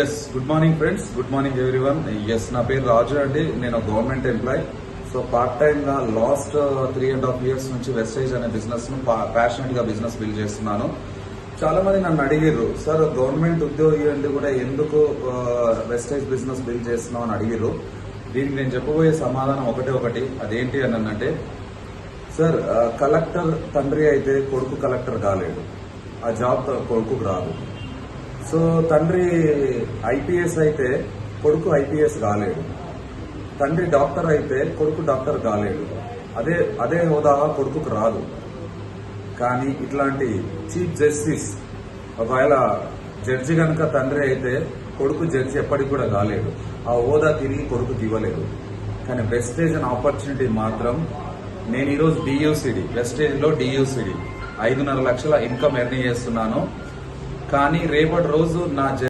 Yes good morning friends, good morning everyone. Yes నా పేరు రాజు అండి. నేను government employee. So part time గా లాస్ట్ 3.5 years నుంచి వెస్టేజ్ అనే బిజినెస్ ను ప్యాషనెట్ గా బిజినెస్ బిల్డ్ చేస్తున్నాను. చాలా మంది నన్ను అడిగిర్రు, సార్ గవర్నమెంట్ ఉద్యోగి అండి కూడా ఎందుకు వెస్టేజ్ బిజినెస్ బిల్డ్ చేస్తున్నాం అని అడిగిర్రు. దీనికి నేను చెప్పబోయే సమాధానం ఒకటి. అదేంటి అని అంటే, సార్ కలెక్టర్ తండ్రి అయితే కొడుకు కలెక్టర్ కాలేడు, ఆ జాబ్ కొడుకుకు రాదు. సో తండ్రి ఐపీఎస్ అయితే కొడుకు ఐపీఎస్ కాలేడు, తండ్రి డాక్టర్ అయితే కొడుకు డాక్టర్ కాలేడు, అదే హోదా కొడుకుకు రాదు. కానీ ఇట్లాంటి చీఫ్ జస్టిస్ ఒకవేళ జడ్జి కనుక తండ్రి అయితే కొడుకు జడ్జి ఎప్పటికి కూడా కాలేడు, ఆ హోదా తిరిగి కొడుకుకి ఇవ్వలేదు. కానీ వెస్టేజ్ అనే ఆపర్చునిటీ మాత్రం నేను ఈరోజు డియూసిడి వెస్టేజ్ లో డియూసిడి 5.5 లక్షల ఇన్కమ్ ఎర్న్ చేస్తున్నాను. కానీ రేపటి రోజు నా